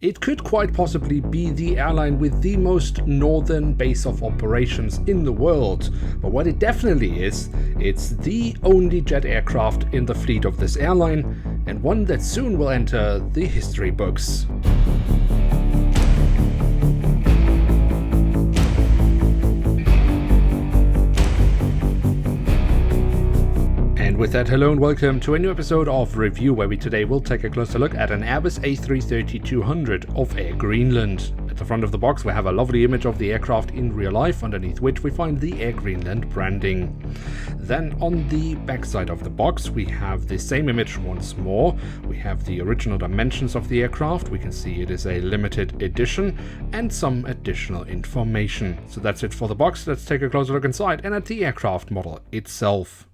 It could quite possibly be the airline with the most northern base of operations in the world, but what it definitely is, it's the only jet aircraft in the fleet of this airline, and one that soon will enter the history books. With that, hello and welcome to a new episode of Review, where we today will take a closer look at an Airbus A330-200 of Air Greenland. At the front of the box we have a lovely image of the aircraft in real life, underneath which we find the Air Greenland branding. Then on the back side of the box we have the same image once more. We have the original dimensions of the aircraft, we can see it is a limited edition, and some additional information. So that's it for the box. Let's take a closer look inside and at the aircraft model itself.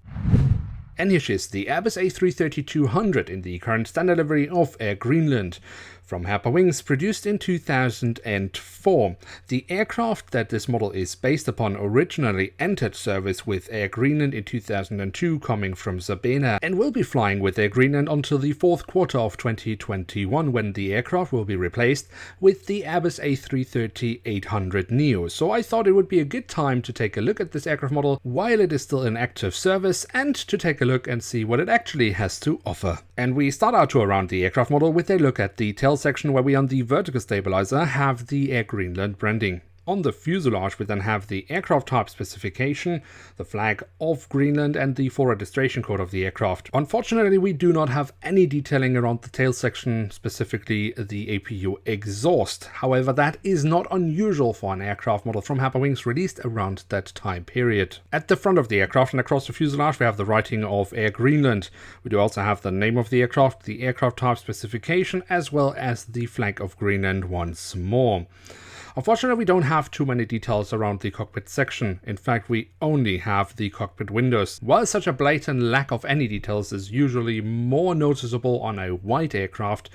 And here she is, the Airbus A330-200 in the current standard livery of Air Greenland, from Herpa Wings, produced in 2004. The aircraft that this model is based upon originally entered service with Air Greenland in 2002, coming from Sabena, and will be flying with Air Greenland until the fourth quarter of 2021, when the aircraft will be replaced with the Airbus A330-800 Neo. So I thought it would be a good time to take a look at this aircraft model while it is still in active service, and to take a look and see what it actually has to offer. And we start our tour around the aircraft model with a look at the tail section, where we on the vertical stabilizer have the Air Greenland branding. On the fuselage we then have the aircraft type specification, the flag of Greenland, and the full registration code of the aircraft. Unfortunately, we do not have any detailing around the tail section, specifically the APU exhaust. However, that is not unusual for an aircraft model from Herpa Wings released around that time period. At the front of the aircraft and across the fuselage we have the writing of Air Greenland. We do also have the name of the aircraft type specification, as well as the flag of Greenland once more. Unfortunately, we don't have too many details around the cockpit section. In fact, we only have the cockpit windows. While such a blatant lack of any details is usually more noticeable on a white aircraft,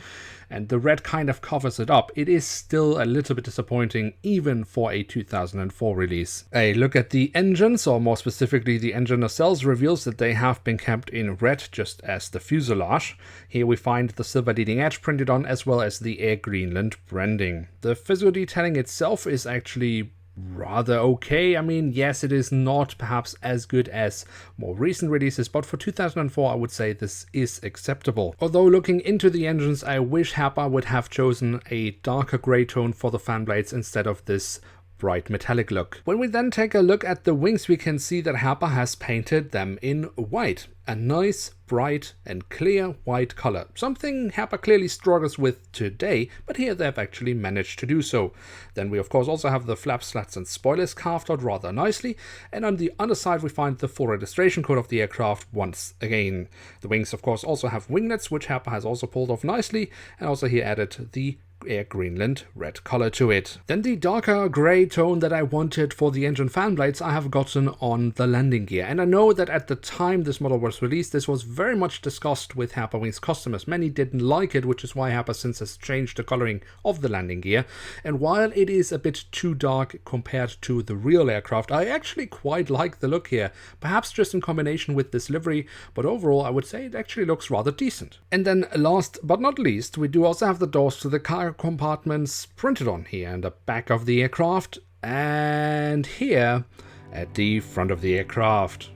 and the red kind of covers it up, it is still a little bit disappointing even for a 2004 release. A look at the engines, or more specifically the engine nacelles, reveals that they have been kept in red, just as the fuselage. Here we find the silver leading edge printed on, as well as the Air Greenland branding. The physical detailing itself is actually rather okay. I mean, yes, it is not perhaps as good as more recent releases, but for 2004 I would say this is acceptable. Although looking into the engines, I wish Herpa would have chosen a darker grey tone for the fan blades instead of this bright metallic look. When we then take a look at the wings, we can see that Herpa has painted them in white. A nice, bright and clear white color. Something Herpa clearly struggles with today, but here they've actually managed to do so. Then we of course also have the flaps, slats and spoilers carved out rather nicely, and on the underside we find the full registration code of the aircraft once again. The wings of course also have winglets, which Herpa has also pulled off nicely, and also here added the Air Greenland red color to it. Then the darker grey tone that I wanted for the engine fan blades I have gotten on the landing gear, and I know that at the time this model was released this was very much discussed with Herpa Wings customers. Many didn't like it, which is why Herpa since has changed the coloring of the landing gear, and while it is a bit too dark compared to the real aircraft, I actually quite like the look here, perhaps just in combination with this livery, but overall I would say it actually looks rather decent. And then last but not least, we do also have the doors to the cargo compartments printed on here in the back of the aircraft, and here at the front of the aircraft.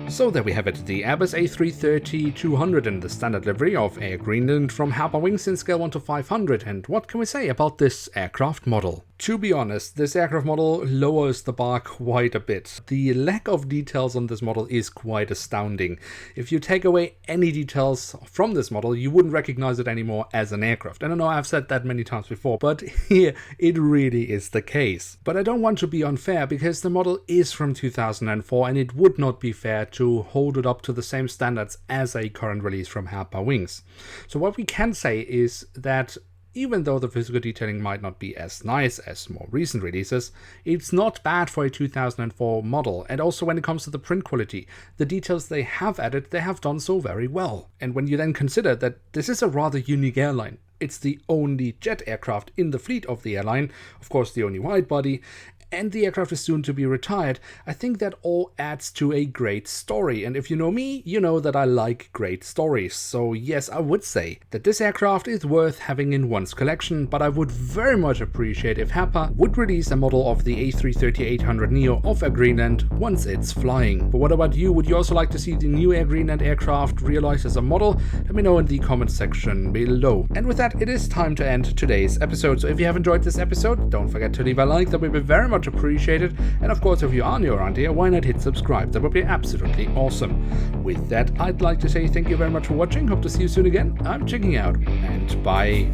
So there we have it, the Airbus A330-200 in the standard livery of Air Greenland from Herpa Wings in scale 1 to 500, and what can we say about this aircraft model? To be honest, this aircraft model lowers the bar quite a bit. The lack of details on this model is quite astounding. If you take away any details from this model, you wouldn't recognize it anymore as an aircraft. And I know I've said that many times before, but here it really is the case. But I don't want to be unfair, because the model is from 2004 and it would not be fair to hold it up to the same standards as a current release from Herpa Wings. So what we can say is that even though the physical detailing might not be as nice as more recent releases, it's not bad for a 2004 model. And also when it comes to the print quality, the details they have added, they have done so very well. And when you then consider that this is a rather unique airline, it's the only jet aircraft in the fleet of the airline, of course the only wide body, and the aircraft is soon to be retired, I think that all adds to a great story. And if you know me, you know that I like great stories. So yes, I would say that this aircraft is worth having in one's collection, but I would very much appreciate if Herpa would release a model of the A330-800neo of Air Greenland once it's flying. But what about you? Would you also like to see the new Air Greenland aircraft realized as a model? Let me know in the comment section below. And with that, it is time to end today's episode. So if you have enjoyed this episode, don't forget to leave a like, that would be very much appreciated. And of course, if you are new around here, why not hit subscribe? That would be absolutely awesome. With that, I'd like to say thank you very much for watching. Hope to see you soon again. I'm checking out, and bye.